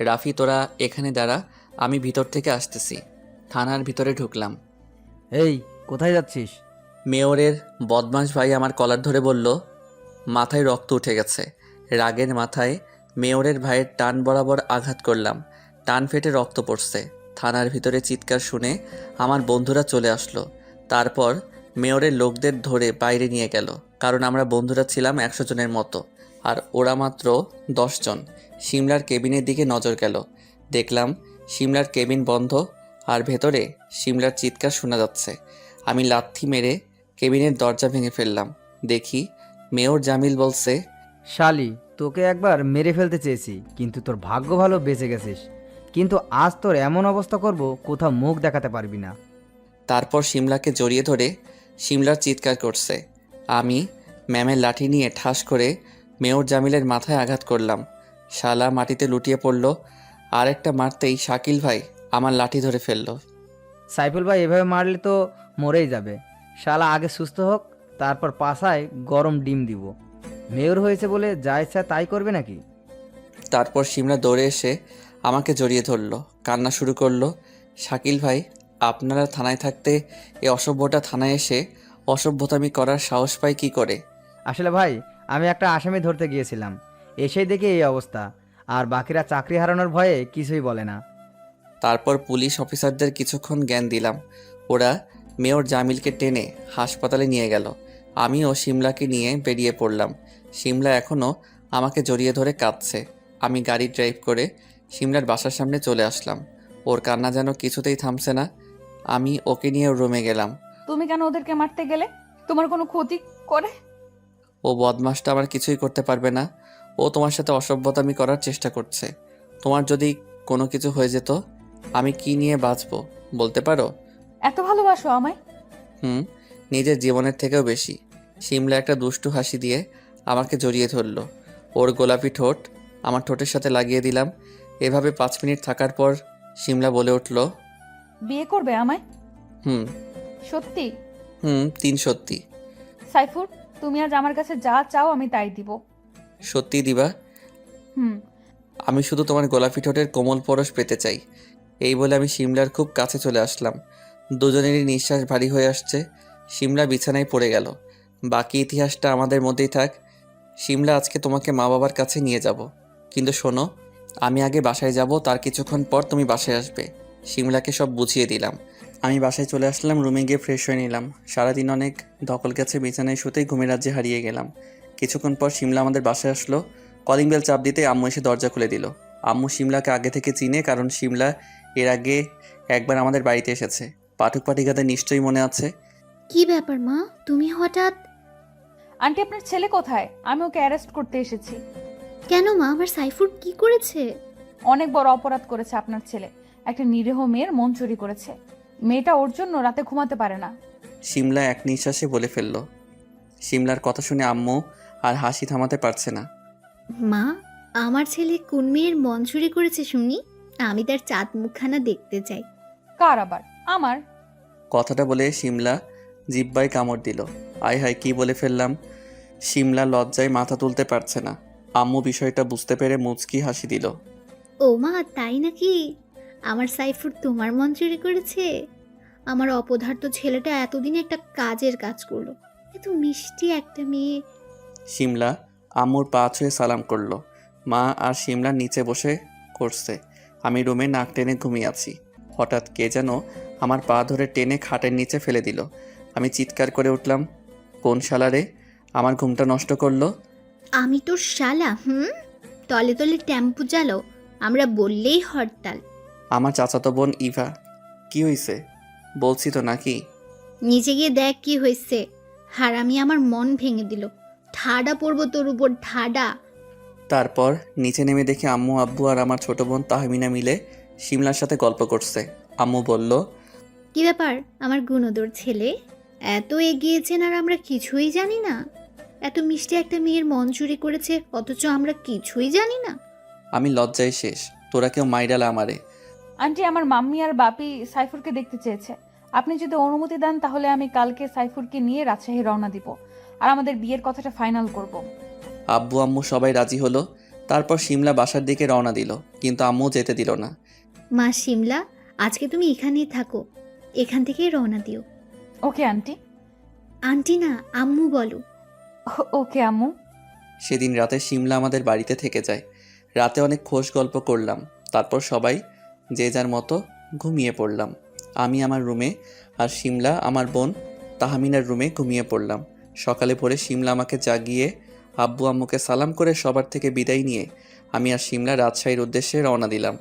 রাফি তোরা এখানে দাঁড়া, আমি ভিতর থেকে আসতেছি। থানার ভিতরে ঢুকলাম। এই, কোথায় যাচ্ছিস? মেয়রের বদমাশ ভাই আমার কলার ধরে বলল, মাথায় রক্ত উঠে গেছে। রাগের মাথায় মেয়রের ভাইয়ের টান বরাবর আঘাত করলাম। টান ফেটে রক্ত পড়ছে। থানার ভিতরে চিৎকার শুনে আমার বন্ধুরা চলে আসলো। তারপর মেয়রের লোকদের ধরে বাইরে নিয়ে গেল, কারণ আমরা বন্ধুরা ছিলাম 100 জনের মতো, আর ওরা মাত্র 10 জন। শিমলার কেবিনের দিকে নজর গেল। দেখলাম শিমলার কেবিন বন্ধ, আর ভেতরে শিমলার চিৎকার শোনা যাচ্ছে। আমি লাথি মেরে কেবিনের দরজা ভেঙে ফেললাম। দেখি মেয়র জামিল বলছে, শালি, তোকে একবার মেরে ফেলতে চেয়েছি, কিন্তু তোর ভাগ্য ভালো বেঁচে গেছিস। কিন্তু আজ তোর এমন অবস্থা করব, কোথাও মুখ দেখাতে পারবি না। তারপর শিমলাকে জড়িয়ে ধরে শিমলার চিৎকার করছে। আমি ম্যামের লাঠি নিয়ে ঠাস করে মেয়র জামিলের মাথায় আঘাত করলাম। শালা মাটিতে লুটিয়ে পড়ল। আর একটা মারতেই শাকিল ভাই আমার লাঠি ধরে ফেলল। সাইফুল ভাই এভাবে মারলে তো মরেই যাবে। শালা আগে সুস্থ হোক, তারপর পাছায় গরম ডিম দিব। মেয়র হয়েছে বলে যা ইচ্ছা তাই করবে নাকি? তারপর শিমলা দৌড়ে এসে আমাকে জড়িয়ে ধরলো, কান্না শুরু করলো। শাকিল ভাই, আপনারা থানায় থাকতে এই অসভ্যটা থানায় এসে অসভ্যতামি করার সাহস পায় কি করে? আসলে ভাই, আমি একটা আসামি ধরতে গিয়েছিলাম, এসেই দেখি এই অবস্থা। আর বাকিরা চাকরি হারানোর ভয়ে কিছুই বলে না। তারপর পুলিশ অফিসারদের কিছুক্ষণ জ্ঞান দিলাম। ওরা মেয়র জামিলকে টেনে হাসপাতালে নিয়ে গেল। আমিও শিমলাকে নিয়ে বেরিয়ে পড়লাম। শিমলা এখনও আমাকে জড়িয়ে ধরে কাঁদছে। আমি গাড়ি ড্রাইভ করে শিমলার বাসার সামনে চলে আসলাম। ওর কান্না যেন কিছুতেই থামছে না। আমি ওকে নিয়ে ওর রুমে গেলাম। তুমি কেন ওদেরকে মারতে গেলে? তোমার কোনো ক্ষতি করে? ও বদমাসটা আমার কিছুই করতে পারবে না। ও তোমার সাথে অসভ্যতামি করার চেষ্টা করছে। তোমার যদি কোনো কিছু হয়ে যেত, আমি কি নিয়ে বাঁচবো বলতে পারো? এত ভালোবাসো আমায়? হুম, নিজের জীবনের থেকেও বেশি। শিমলা একটা দুষ্টু হাসি দিয়ে আমাকে জড়িয়ে ধরলো। ওর গোলাপি ঠোঁট আমার ঠোঁটের সাথে লাগিয়ে দিলাম। এভাবে 5 মিনিট থাকার পর শিমলা বলে উঠল, বিয়ে করবে আমায়? হুম। সত্যি? হুম, 3 সত্যি। সাইফুর, তুমি আজ আমার কাছে যা চাও আমি তাই দিব। সত্যি দিবা? হুম। আমি শুধু তোমার গোলাপি ঠোঁটের কোমল পরশ পেতে চাই। এই বলে আমি শিমলার খুব কাছে চলে আসলাম। দুজনেরই নিঃশ্বাস ভারী হয়ে আসছে। শিমলা বিছানায় পড়ে গেল। বাকি ইতিহাসটা আমাদের মধ্যেই থাক। শিমলা, আজকে তোমাকে মা বাবার কাছে নিয়ে যাব, কিন্তু শোনো, আমি আগে বাসায় যাব, তার কিছুক্ষণ পর তুমি বাসায় আসবে। শিমলাকে সব বুঝিয়ে দিলাম। আমি বাসায় চলে আসলাম, রুমে গিয়ে ফ্রেশ হয়ে নিলাম। সারাদিন অনেক ধকল গেছে, বিছানায় শুতেই ঘুমের রাজ্যে হারিয়ে গেলাম। কিছুক্ষণ পর শিমলা আমাদের বাসায় আসলো। কলিং বেল চাপ দিতে আম্মু এসে দরজা খুলে দিল। আম্মু শিমলাকে আগে থেকে চিনে, কারণ শিমলা এর আগে একবার আমাদের বাড়িতে এসেছে। পাঠক পাঠিকাদের নিশ্চয়ই মনে আছে। কি ব্যাপার মা, তুমি হঠাৎ? আন্টি, আপনার ছেলে কোথায়? আমি ওকে অ্যারেস্ট করতে এসেছি। কেন মা, আমার সাইফুর কি করেছে? অনেক বড় অপরাধ করেছে আপনার ছেলে। একটা নিরীহ মেয়ের মন চুরি করেছে। মেয়েটা ওর জন্য রাতে ঘুমাতে পারে না। শিমলা এক নিঃশ্বাসে বলে ফেলল। শিমলার কথা শুনে আম্মু আর হাসি থামাতে পারছে না। মা, আমার ছেলে কোন মেয়ের মন চুরি করেছে শুনি? আমি তার চাঁদ মুখখানা দেখতে চাই। কার আবার? আমার। কথাটা বলে শিমলা জিহ্বায় কামড় দিল। আয় হায়, কি বলে ফেললাম! শিমলা লজ্জায় মাথা তুলতে পারছে না। আম্মু বিষয়টা বুঝতে পেরে মুচকি হাসি দিল। ও মা, তাই নাকি? আমার সাইফুর তোমার মন চুরি করেছে? আমার অপদার্থ ছেলেটা এতদিন একটা কাজের কাজ করলো। এত মিষ্টি একটা মেয়ে। শিমলা আম্মুর পা ছুঁয়ে সালাম করলো। মা আর শিমলা নিচে বসে করছে। আমি রুমে নাক টেনে ঘুমিয়ে আছি। হঠাৎ কে যেন আমার পা ধরে টেনে খাটের নিচে ফেলে দিল। আমি চিৎকার করে উঠলাম, কোন শালারে আমার ঘুমটা নষ্ট করলো? আমি তোর শালা? তলে তলে টেম্পু চালাও, আমরা বললেই হরতাল। আমার চাচাতো বোন ইভা। কি হইছে? বলছি তো নাকি? নিচে গিয়ে দেখ কি হয়েছে। হারামি আমার মন ভেঙে দিল। ঠাডা পড়বো তোর উপর, ঠাডা। তারপর নিচে নেমে দেখি আম্মু, আব্বু আর আমার ছোট বোন তাহমিনা মিলে শিমলার সাথে গল্প করছে। আম্মু বলল, কি ব্যাপার আমার গুণদর ছেলে? এত এগিয়েছেন আর আমরা কিছুই জানি না? এত মিষ্টি একটা মেয়ের মন চুরি করেছে, অথচ আমরা কিছুই জানি না? আমি লজ্জায় শেষ। তোরা কেউ মাইরালা আমারে। আন্টি, আমার মাম্মি আর বাপি সাইফুরকে দেখতে চেয়েছে। আপনি যদি অনুমতি দেন তাহলে আমি কালকে সাইফুরকে নিয়ে রাজশাহী রওনা দিব আর আমাদের বিয়ের কথাটা ফাইনাল করব। আব্বু আম্মু সবাই রাজি হলো। তারপর শিমলা বাসার দিকে রওনা দিল, কিন্তু আম্মু যেতে দিল না। মা শিমলা, আজকে তুমি এখানেই থাকো, এখান থেকেই রওনা দিও। Okay aunty. আন্টি না, আম্মু বলো। ওকে আম্মু। সেদিন রাতে শিমলা আমাদের বাড়িতে থেকে যায়। রাতে অনেক খোশ গল্প করলাম। তারপর সবাই যে যার মতো ঘুমিয়ে পড়লাম। আমি আমার রুমে আর শিমলা আমার বোন তাহমিনার রুমে ঘুমিয়ে পড়লাম। সকালে ভোরে শিমলা আমাকে জাগিয়ে আব্বু আম্মুকে সালাম করে সবার থেকে বিদায় নিয়ে আমি আর শিমলা রাজশাহীর উদ্দেশ্যে রওনা দিলাম।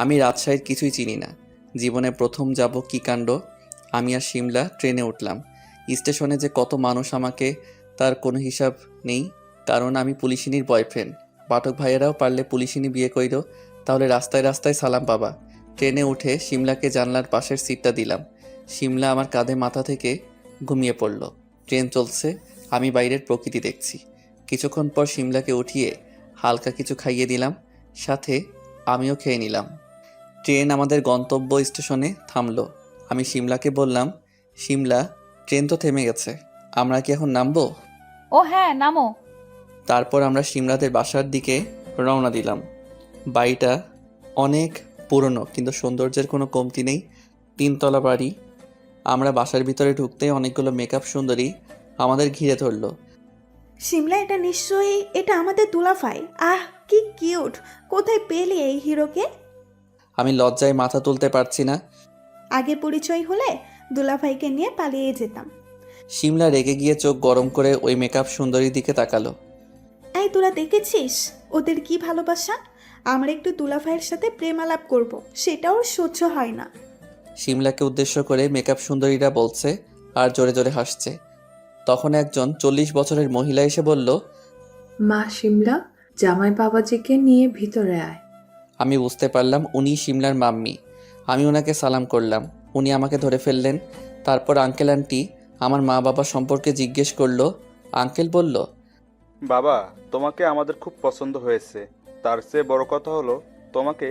আমি রাজশাহীর কিছুই চিনি না। জীবনে প্রথম যাব কী কাণ্ড! আমি আর শিমলা ট্রেনে উঠলাম। স্টেশনে যে কত মানুষ আমাকে, তার কোনো হিসাব নেই, কারণ আমি পুলিশিনীর বয়ফ্রেন্ড। পাঠক ভাইয়েরাও পারলে পুলিশিনী বিয়ে কইর, তাহলে রাস্তায় রাস্তায় সালাম পাবা। ট্রেনে উঠে শিমলাকে জানলার পাশের সিটটা দিলাম। শিমলা আমার কাঁধে মাথা থেকে ঘুমিয়ে পড়ল। ট্রেন চলছে, আমি বাইরের প্রকৃতি দেখছি। কিছুক্ষণ পর শিমলাকে উঠিয়ে হালকা কিছু খাইয়ে দিলাম, সাথে আমিও খেয়ে নিলাম। ট্রেন আমাদের গন্তব্য স্টেশনে থামলো। আমি শিমলাকে বললাম, শিমলা, ট্রেন তো থেমে গেছে, আমরা কি এখন নামবো? ও হ্যাঁ, নামো। তারপর আমরা শিমলাদের বাসার দিকে রওনা দিলাম। বাড়িটা অনেক পুরনো, কিন্তু সৌন্দর্যের কোনো কমতি নেই। 3 তলা বাড়ি। আমরা বাসার ভিতরে ঢুকতেই অনেকগুলো মেকআপ সুন্দরী আমাদের ঘিরে ধরলো। শিমলা, এটা নিশ্চয়ই এটা আমাদের দুলাভাই। আহ, কি কিউট! কোথায় পেলি এই হিরোকে? আমি লজ্জায় মাথা তুলতে পারছি না। আগে পরিচয় হলে দুলাভাইকে নিয়ে পালিয়ে যেতাম। শিমলা রেগে গিয়ে চোখ গরম করে ওই মেকআপ সুন্দরীর দিকে তাকালো। এই, তোরা দেখেছিস ওদের কি ভালোবাসা? আমরা একটু দুলাভাইয়ের সাথে প্রেম আলাপ করব, সেটাও সহ্য হয় না। শিমলাকে উদ্দেশ্য করে মেকআপ সুন্দরীরা বলছে আর জোরে জোরে হাসছে। তখন একজন 40 বছরের মহিলা এসে বলল, মা শিমলা, জামাই বাবাজিকে নিয়ে ভিতরে আয়। আমি বুঝতে পারলাম উনি শিমলার মাম্মি। আমি ওনাকে সালাম করলাম। উনি আমাকে ধরে ফেললেন। তারপর আঙ্কেল আন্টি আমার মা বাবা সম্পর্কে জিজ্ঞেস করলো। আঙ্কেল বলল, বাবা, তোমাকে আমাদের খুব পছন্দ হয়েছে। তার চেয়ে বড় কথা হলো তোমাকে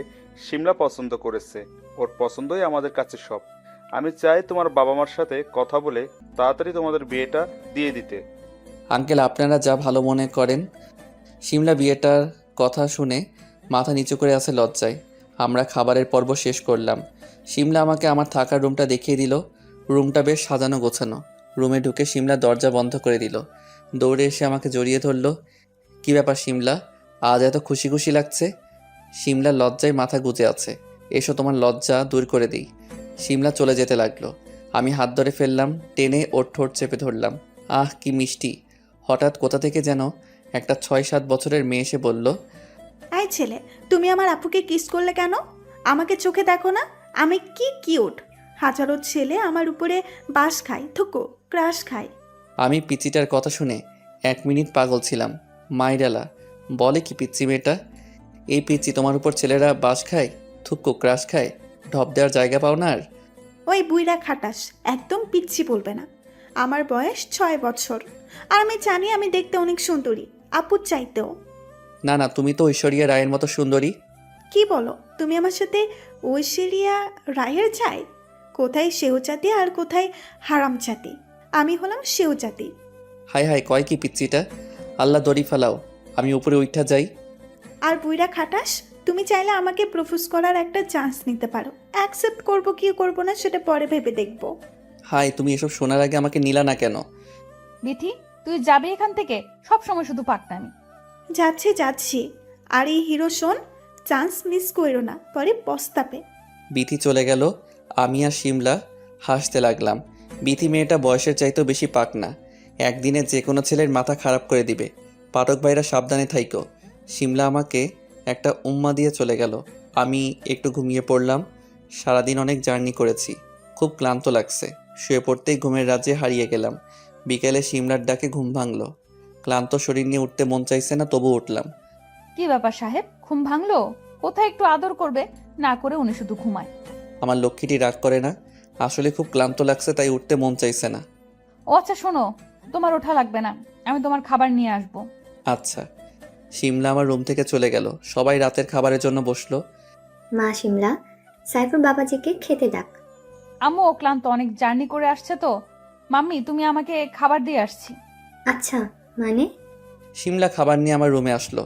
সিমলা পছন্দ করেছে। ওর পছন্দই আমাদের কাছে সব। আমি চাই তোমার বাবা মার সাথে কথা বলে তাড়াতাড়ি তোমাদের বিয়েটা দিয়ে দিতে। আঙ্কেল আপনারা যা ভালো মনে করেন। শিমলা বিয়েটার কথা শুনে মাথা নিচু করে আছে লজ্জায়। আমরা খাবারের পর্ব শেষ করলাম। শিমলা আমাকে আমার থাকার রুমটা দেখিয়ে দিল। রুমটা বেশ সাজানো গোছানো। রুমে ঢুকে শিমলা দরজা বন্ধ করে দিল। দৌড়ে এসে আমাকে জড়িয়ে ধরল। কী ব্যাপার শিমলা, আজ এত খুশি খুশি লাগছে? শিমলা লজ্জায় মাথা গুজে আছে। এসো তোমার লজ্জা দূর করে দিই। শিমলা চলে যেতে লাগলো। আমি হাত ধরে ফেললাম, টেনে ওর ঠোঁট চেপে ধরলাম। আহ কি মিষ্টি। হঠাৎ কোথা থেকে যেন একটা 6-7 বছরের মেয়ে এসে বলল, এই ছেলে, তুমি আমার আপুকে কিস করলে কেন? আমাকে চোখে দেখো না, আমি কি কিউট। হাজারো ছেলে আমার উপরে বাস খায়, থুকো ক্রাশ খায়। আমি পিচিটার কথা শুনে 1 মিনিট পাগল ছিলাম। মাইরালা বলে কি পিচ্চি মেয়েটা? এই পিচ্চি তোমার উপর ছেলেরা বাস খায়, থুক্কো ক্রাশ খায়, ঢপ দেওয়ার জায়গা পাও না আর? ওই বুইরা খাটাস, একদম পিচ্ছি বলবে না। আমার বয়স 6 বছর, আর আমি জানি আমি দেখতে অনেক সুন্দরী, আপুর চাইতেও। না না, তুমি তো ঐশ্বরিয়া রায়ের মতো সুন্দরী। কি বলো তুমি আমার সাথে? ঐশ্বরিয়া রায়ের চাই? কোথায় সেও জাতি আর কোথায় হারাম জাতি? আমি হলাম সেও জাতি। হায় হায়, কয় কি পিচ্চিটা? আল্লাহ দড়ি ফেলাও, আমি উপরে উঠা যাই। আর বুইরা খাটাস, তুমি চাইলে আমাকে প্রপোজ করার একটা চান্স নিতে পারো। অ্যাকসেপ্ট করবো কি করবো না সেটা পরে ভেবে দেখবো। হায়, তুমি এসব শোনার আগে আমাকে নিলা না কেন? বিথি, তুই যাবি এখান থেকে? সব সময় শুধু পাকনামি। যাচ্ছি যাচ্ছি। আর এই হিরো শোন, চান্স মিস করো না, পরে পস্তাবে। বিথি চলে গেল। আমি আর শিমলা হাসতে লাগলাম। বিথি মেয়েটা বয়সের চাইতেও বেশি পাক না। একদিনে যে কোনো ছেলের মাথা খারাপ করে দিবে। পাঠক ভাইরা সাবধানে থাইকো। শিমলা আমাকে একটা উম্মা দিয়ে চলে গেল। আমি একটু ঘুমিয়ে পড়লাম। সারাদিন অনেক জার্নি করেছি, খুব ক্লান্ত লাগছে। শুয়ে পড়তেই ঘুমের রাজ্যে হারিয়ে গেলাম। বিকেলে শিমলার ডাকে ঘুম ভাঙলো। ক্লান্ত শরীর নিয়ে উঠতে মন চাইছে না, তবু উঠলাম। কি ব্যাপার সাহেব, ঘুম ভাঙলো? কোথায় একটু আদর করবে? না করে উনি শুধু ঘুমায়। আমার লক্ষ্মীটি রাগ করে না। আসলে খুব ক্লান্ত লাগছে, তাই উঠতে মন চাইছে না। ও আচ্ছা শোনো, তোমার ওঠা লাগবে না, আমি তোমার খাবার নিয়ে আসবো। আচ্ছা। শিমলা আমার রুম থেকে চলে গেল। সবাই রাতের খাবারের জন্য বসলো। মা শিমলা, সাইফুর বাবাজিকে খেতে ডাক। আম্মু ও ক্লান্ত, অনেক জার্নি করে আসছে তো। মাম্মি, তুমি আমাকে খাবার দিয়ে আসছি। আচ্ছা, মানে? শিমলা খাবার নিয়ে আমার রুমে আসলো।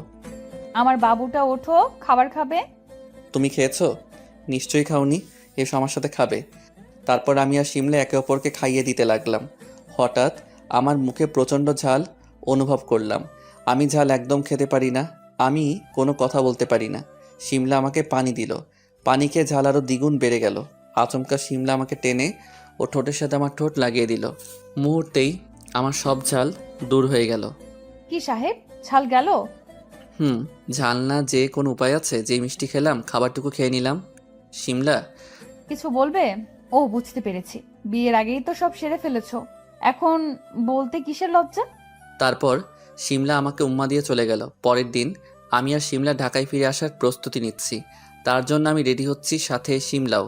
আমার বাবুটা ওঠো, খাবার খাবে। তুমি খেয়েছো? নিশ্চয়ই খাওনি। এসো আমার সাথে খাবে। তারপর আমি আর শিমলা একে অপরকে খাইয়ে দিতে লাগলাম। হঠাৎ আমার মুখে প্রচণ্ড ঝাল অনুভব করলাম। আমি ঝাল একদম খেতে পারি না। আমি কোনো কথা বলতে পারি না। শিমলা আমাকে পানি দিল। পানি খেয়ে ঝাল আরও দ্বিগুণ বেড়ে গেল। আচমকা শিমলা আমাকে টেনে ও ঠোঁটের সাথে আমার ঠোঁট লাগিয়ে দিল। মুহূর্তেই আমার সব ঝাল দূর হয়ে গেল। কি সাহেব, ঝাল গেল? ঝাল না যে কোনো উপায় আছে? যে মিষ্টি খেলাম, খাবারটুকু খেয়ে নিলাম। শিমলা, কিছু বলবে? ও বুঝতে পেরেছি, বিয়ের আগেই তো সব সেরে ফেলেছো, এখন বলতে কিসের লজ্জা? তারপর শিমলা আমাকে উম্মা দিয়ে চলে গেল। পরের দিন আমি আর শিমলা ঢাকায় ফিরে আসার প্রস্তুতি নিচ্ছি। তার জন্য আমি রেডি হচ্ছি, সাথে শিমলাও।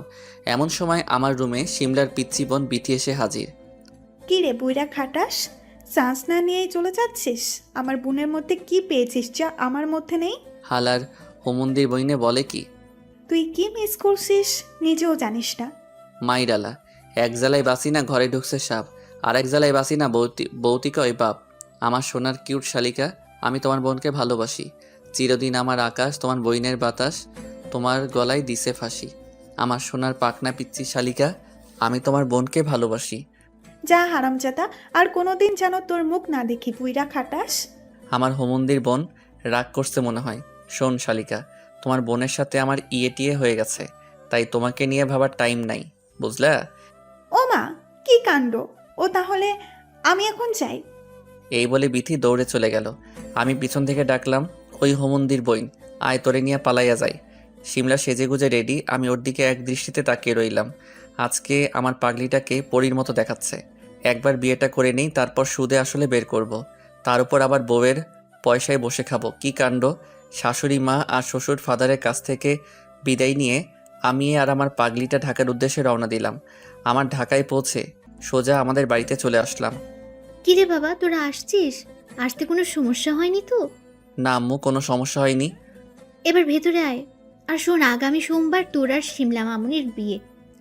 এমন সময় আমার রুমে শিমলার পিচ্চি বোন বিথি এসে হাজির। কি রে বুইরা খাটাস, চান্স না নিয়েই চলে যাচ্ছিস? আমার বোনের মধ্যে কি পেয়েছিস যা আমার মধ্যে নেই? হালার হোমন্দির বইনে বলে কি? তুই কি মিস করছিস নিজেও জানিস না। মাইরালা, এক জ্বালায় বাসি না ঘরে ঢুকছে সাপ, আর এক জ্বালায় বাসি না বৌতিকা ওই বাপ। আমার সোনার কিউট শালিকা, আমি তোমার বোনকে ভালোবাসি। চিরদিন আমার আকাশ, তোমার বইনের বাতাস, তোমার গলায় দিছে ফাঁসি। আমার সোনার পাকনা পিচ্চি শালিকা, আমি তোমার বোনকে ভালোবাসি। যা হারামজাদা, আর কোনোদিন যেন তোর মুখ না দেখি বুইরা খাটাস। আমার হোমন্দির বোন রাগ করছে মনে হয়। শোন শালিকা, তোমার বোনের সাথে আমার টিয়ে হয়ে গেছে, তাই তোমাকে নিয়ে ভাবার টাইম নাই, বুঝলা? ও মা, কি কাণ্ড! ও তাহলে আমি এখন যাই? এই বলে বিথি দৌড়ে চলে গেল। আমি পিছন থেকে ডাকলাম, ওই হোমন্দির বইন, আয় তোরে নিয়ে পালাইয়া যাই। শিমলা সেজে গুজে রেডি। আমি ওর দিকে এক দৃষ্টিতে তাকিয়ে রইলাম। আজকে আমার পাগলিটাকে পরীর মতো দেখাচ্ছে। একবার বিয়েটা করে নেই, তারপর সুদে আসলে বের করব। তার উপর আবার বউয়ের পয়সায় বসে খাবো। কি কাণ্ড! শাশুড়ি মা আর শ্বশুর ফাদারের কাছ থেকে বিদায় নিয়ে আমি আর আমার পাগলিটা ঢাকার উদ্দেশ্যে রওনা দিলাম। আমার ঢাকায় পৌঁছে সোজা আমাদের বাড়িতে চলে আসলাম। কিরে বাবা, তোরা আসছিস? আসতে কোনো সমস্যা হয়নি তো? না আম্মু, কোনো সমস্যা হয়নি। এবার ভেতরে আয়। আর শোন, আগামী সোমবার তোর আর শিমলা মামুনির বিয়ে।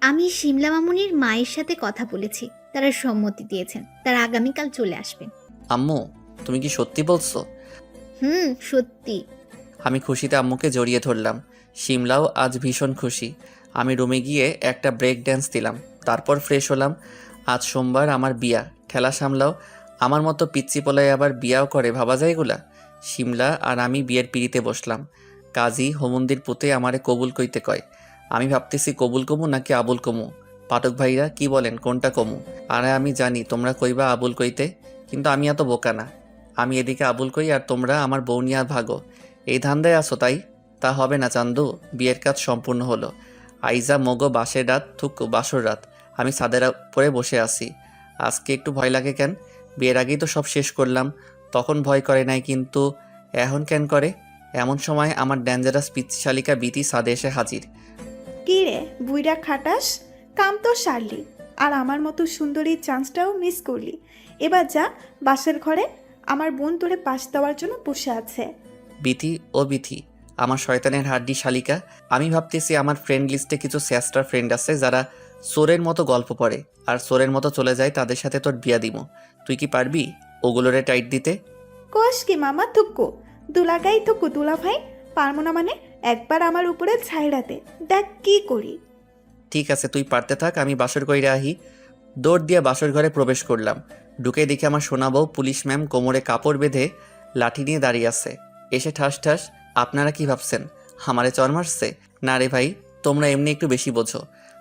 আমি শিমলা মামুনির মায়ের সাথে কথা বলেছি, তারা সম্মতি দিয়েছেন, তারা আগামীকাল চলে আসবেন। আম্মু, তুমি কি সত্যি বলছো? সত্যি। আমি খুশিতে আম্মুকে জড়িয়ে ধরলাম। শিমলাও আজ ভীষণ খুশি। আমি রুমে গিয়ে একটা ব্রেক ড্যান্স দিলাম, তারপর ফ্রেশ হলাম। আজ সোমবার আমার বিয়া, ঠেলা সামলাও। আমার মতো পিচ্চি পোলায় আবার বিয়াও করে, ভাবা যায় এগুলা? শিমলা আর আমি বিয়ের পিড়িতে বসলাম। কাজী হোমন্দির পুতে আমারে কবুল কইতে কয়। আমি ভাবতেছি কবুল কমু নাকি আবুল কমু। পাঠক ভাইরা কি বলেন, কোনটা কমু? আর আমি জানি তোমরা কইবা আবুল কইতে, কিন্তু আমি এত বোকা না। আমি এদিকে আবুল কই আর তোমরা আমার বউ নিয়ে ভাগো। এই ধান্দায় আসো তাই? তা হবে না চান্দু। বিয়ের কাজ সম্পূর্ণ হলো। আইজা মগো বাসের রাত থুক বাসর রাত। আমি ছাদের উপরে বসে আছি। আজকে একটু ভয় লাগে কেন? বিয়ের আগেই তো সব শেষ করলাম, তখন ভয় করে নাই, কিন্তু এখন কেন করে? এমন সময় আমার ডেঞ্জারাস পিচ্ছিশালিকা বিতি ছাদে এসে হাজির। কি রে বুইরা খাটাস, কাম তো সারলি, আর আমার মতো সুন্দরীর চান্সটাও মিস করলি। এবার যা বাসের ঘরে, আমার বোন তোরে পাশ দেওয়ার জন্য বসে আছে। বিথি ও বিথি, আমার শয়তানের হাড্ডি শালিকা, আমি ভাবতেছি আমার ফ্রেন্ড লিস্টে কিছু স্যাস্টার ফ্রেন্ড আছে যারা সোরের মতো গল্প পড়ে আর সোরের মতো চলে যায়, তাদের সাথে তোর বিয়া দিমু। তুই কি পারবি ওগুলোরে টাইট দিতে? কোষ কি মামা থুক্কু, দুলাগাই থুক্কু দুলা ভাই, পারবো না মানে? একবার আমার উপরে ছাইড়াতে দেখ কি করি। ঠিক আছে, তুই পারতে থাক, আমি বাসর কইরে আহি। দৌড় দিয়ে বাসর ঘরে প্রবেশ করলাম। ঢুকে দেখে আমার সোনা বউ পুলিশ ম্যাম কোমরে কাপড় বেঁধে লাঠি নিয়ে দাঁড়িয়ে আছে। এসে ঠাস ঠাস, আপনারা কি ভাবছেন আমারে চর মারছে? না রে ভাই, তোমরা এমনি একটু বেশি বোঝো।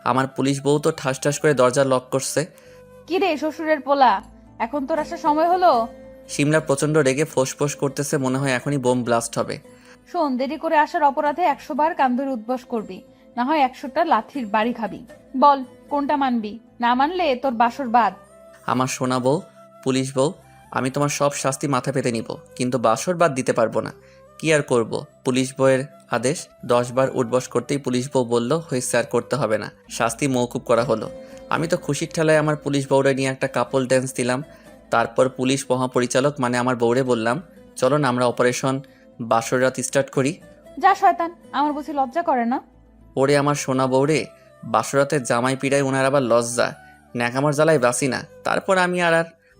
আমার পুলিশ বউ তো ঠাস ঠাস করে দরজা লক করছে। কি রে শ্বশুরের পোলা, এখন তোর আসার সময় হলো? শিমলা প্রচণ্ড রেগে ফোঁস করতেছে, মনে হয় এখনই বোম ব্লাস্ট হবে। শোন, দেরি করে আসার অপরাধে 100 বার কান ধরে উদ্বাস করবি, না হয় 100টা লাঠির বাড়ি খাবি। বল কোনটা মানবি? না মানলে তোর বাসর বাদ। আমার সোনা বউ, পুলিশ বউ, আমি তোমার সব শাস্তি মাথা পেতে নিব, কিন্তু বাসর বাদ দিতে পারবো না। কি আর করব, পুলিশ বউয়ের আদেশ। 10 বার উঠবস করতেই পুলিশ বউ বলল, হয়েছে আর করতে হবে না, শাস্তি মওকুফ করা হলো। আমি তো খুশির ঠেলায় আমার পুলিশ বউরে নিয়ে একটা কাপল ড্যান্স দিলাম। তারপর পুলিশ মহাপরিচালক মানে আমার বউরে বললাম, চলো না আমরা অপারেশন বাসর রাত স্টার্ট করি। যা শয়তান, আমার বুঝি লজ্জা করে না? ওরে আমার সোনা বউরে, বাসরাতের জামাই পিড়ায় ওনার আবার লজ্জা, ন্যাকামার জ্বালায় বাসি না। তারপর আমি আর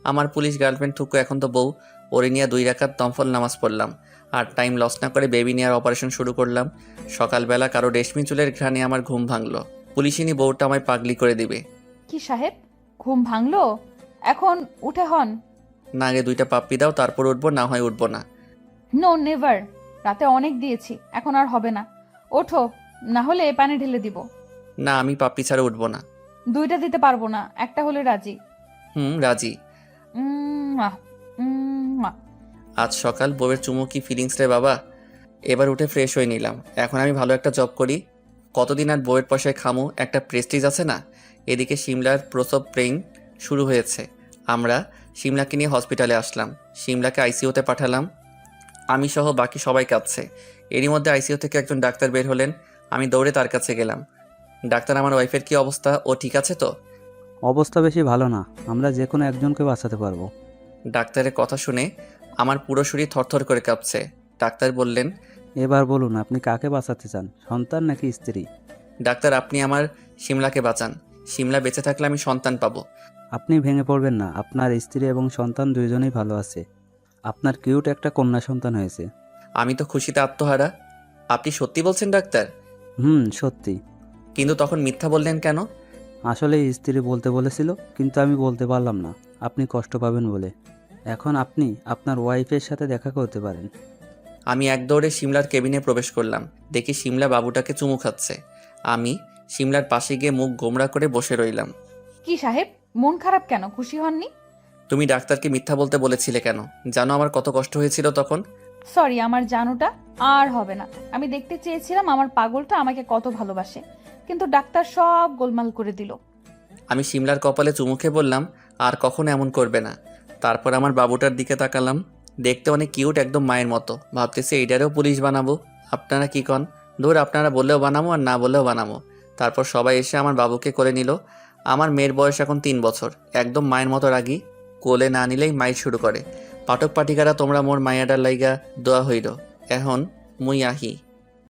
আমার পুলিশ গার্লফ্রেন্ড থুকু, এখন তো বউ, ওরে নিয়ে 2 রাকাত নফল নামাজ পড়লাম। আর টাইম লস না করে বেবি নেওয়ার অপারেশন শুরু করলাম। সকালবেলা কারো রেশমি চুলের ঘ্রাণে আমার ঘুম ভাঙলো। পুলিশিনী বউটা আমায় পাগলি করে দিবে। কি সাহেব, ঘুম ভাঙলো? এখন উঠে হন। না, আগে 2টা পাপ্পি দাও, তারপর উঠবো, না হয় উঠবো না। নো নেভার, রাতে অনেক দিয়েছি, এখন আর হবে না। ওঠো, না হলে পানি ঢেলে দিব। না, আমি পাপ্পি ছাড়া উঠবো না। 2টা দিতে পারবো না, একটা হলে রাজি। রাজি। উম্মা, উম্মা। আজ সকাল বউয়ের চুমু কি ফিলিংস রে বাবা। এবার উঠে ফ্রেশ হয়ে নিলাম। এখন আমি ভালো একটা জব করি, কতদিন আর বউয়ের পয়সায় খামু, একটা প্রেস্টিজ আছে না। এদিকে শিমলার প্রসব পেইন শুরু হয়েছে। আমরা শিমলাকে নিয়ে হসপিটালে আসলাম। শিমলাকে আইসিইউতে পাঠালাম, আমি সহ বাকি সবাই কাঁদছে। এরই মধ্যে আইসিইউ থেকে একজন ডাক্তার বের হলেন। আমি দৌড়ে তার কাছে গেলাম। ডাক্তার, আমার ওয়াইফের কি অবস্থা? ও ঠিক আছে তো? অবস্থা বেশি ভালো না, আমরা যে কোনো একজনকে বাঁচাতে পারবো। ডাক্তারের কথা শুনে আমার পুরো শরীর থরথর করে কাঁপছে। ডাক্তার বললেন, এবার বলুন আপনি কাকে বাঁচাতে চান, সন্তান নাকি স্ত্রী? ডাক্তার, আপনি আমার শিমলাকে বাঁচান। শিমলা বেঁচে থাকলে আমি সন্তান পাবো। আপনি ভেঙে পড়বেন না, আপনার স্ত্রী এবং সন্তান দুইজনেই ভালো আছে। আপনার কিউট একটা কন্যা সন্তান হয়েছে। আমি তো খুশিতে আত্মহারা। আপনি সত্যি বলছেন ডাক্তার? সত্যি। কিন্তু তখন মিথ্যা বললেন কেন? আসলে স্ত্রী বলতে বলেছিল, কিন্তু আমি বলতে পারলাম না, আপনি কষ্ট পাবেন বলে। এখন আপনি আপনার ওয়াইফের সাথে দেখা করতে পারেন। আমি এক দৌড়ে শিমলার কেবিনে প্রবেশ করলাম। দেখি শিমলা বাবুটাকে চুমু খাচ্ছে। আমি শিমলার পাশে গিয়ে মুখ গোমরা করে বসে রইলাম। কি সাহেব, মন খারাপ কেন? খুশি হননি? তুমি ডাক্তারকে মিথ্যা বলতে বলেছিলে কেন? জানো আমার কত কষ্ট হয়েছিল তখন? সরি, আমার জানুটা আর হবে না। আমি দেখতে চেয়েছিলাম আমার পাগলটা আমাকে কত ভালোবাসে, কিন্তু ডাক্তার সব গোলমাল করে দিল। আমি শিমলার কপালে চুমু খেয়ে বললাম, আর কখনো এমন করবে না। তারপর আমার বাবুটার দিকে তাকালাম। দেখতে অনেক কিউট, একদম মায়ের মতো। ভাবতেছি এইটারেও পুলিশ বানাবো। আপনারা কি কন? ধুর, আপনারা বললেও বানাবো আর না বললেও বানাবো। তারপর সবাই এসে আমার বাবুকে কোলে নিল। আমার মেয়ের বয়স এখন 3 বছর, একদম মায়ের মতো রাগী। কোলে না নিলেই মাইর শুরু করে। পাঠক পাঠিকারা, তোমরা মোর মায়াডার লাইগা দোয়া হইল। এখন মুই আহি।